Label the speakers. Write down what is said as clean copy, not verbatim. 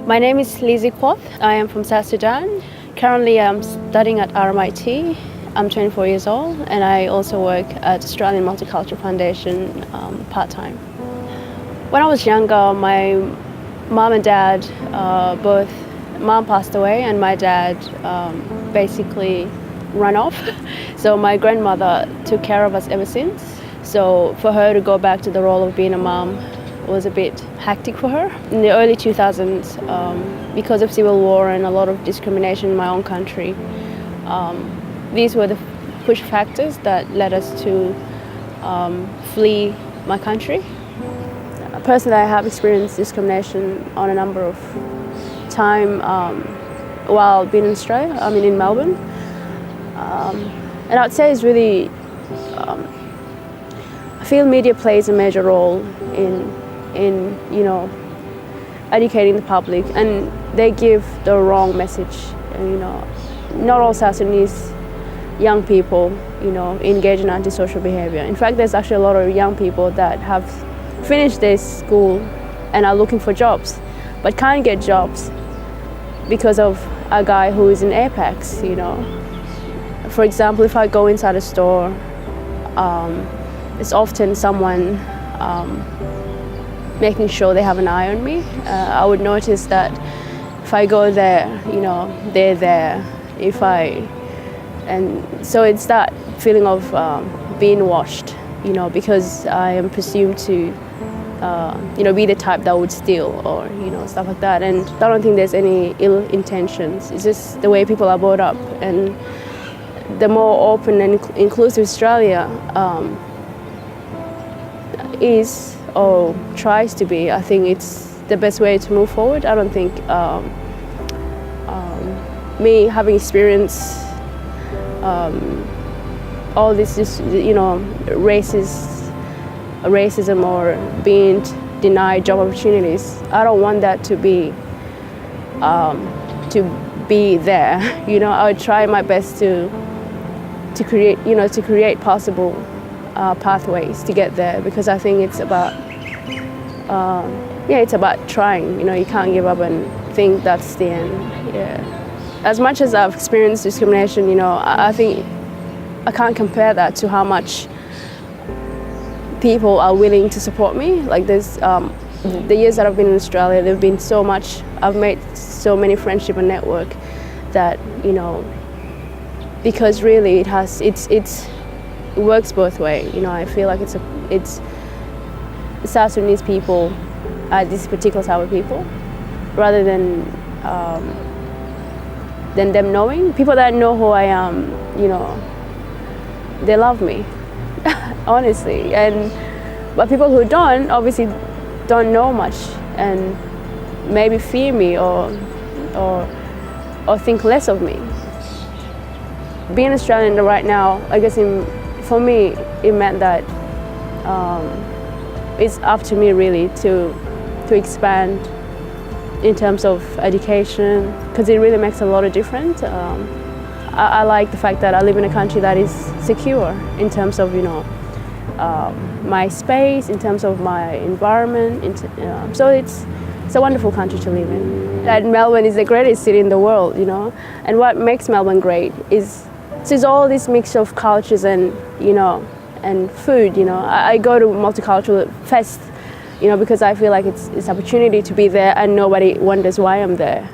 Speaker 1: My name is Lizzy. I am from South Sudan. Currently, I'm studying at RMIT. I'm 24 years old, and I also work at Australian Multicultural Foundation part-time. When I was younger, my mom and dad both, mom passed away and my dad basically ran off. So my grandmother took care of us ever since. So for her to go back to the role of being a mom was a bit hectic for her. In the early 2000s, because of civil war and a lot of discrimination in my own country, these were the push factors that led us to flee my country. Personally, I have experienced discrimination on a number of times while being in Australia, in Melbourne. And I'd say it's really, I feel media plays a major role in educating the public, and they give the wrong message. Not all South Sudanese young people, engage in antisocial behavior. In fact, there's actually a lot of young people that have finished their school and are looking for jobs, but can't get jobs because of a guy who is in Apex. For example, if I go inside a store, it's often someone making sure they have an eye on me. I would notice that if I go there, they're there. And so it's that feeling of being watched, because I am presumed to, be the type that would steal or, stuff like that. And I don't think there's any ill intentions. It's just the way people are brought up. And the more open and inclusive Australia is or tries to be, I think it's the best way to move forward. I don't think me having experienced all this, racism or being denied job opportunities, I don't want that to be there. I would try my best to create possible pathways to get there, because I think it's about it's about trying. You can't give up and think that's the end. As much as I've experienced discrimination, I think I can't compare that to how much people are willing to support me. Like there's the years that I've been in Australia, there've been so much. I've made so many friendship and network that because really it works both ways. I feel like it's the South Sudanese people are this particular type of people, rather than them knowing. People that know who I am, they love me, honestly. But people who don't, obviously don't know much and maybe fear me or think less of me. Being Australian right now, I guess for me, it meant that it's up to me really to expand in terms of education, because it really makes a lot of difference. I like the fact that I live in a country that is secure in terms of my space, in terms of my environment. So it's a wonderful country to live in. And Melbourne is the greatest city in the world, And what makes Melbourne great is all this mix of cultures and food. I go to multicultural fest, because I feel like it's opportunity to be there and nobody wonders why I'm there.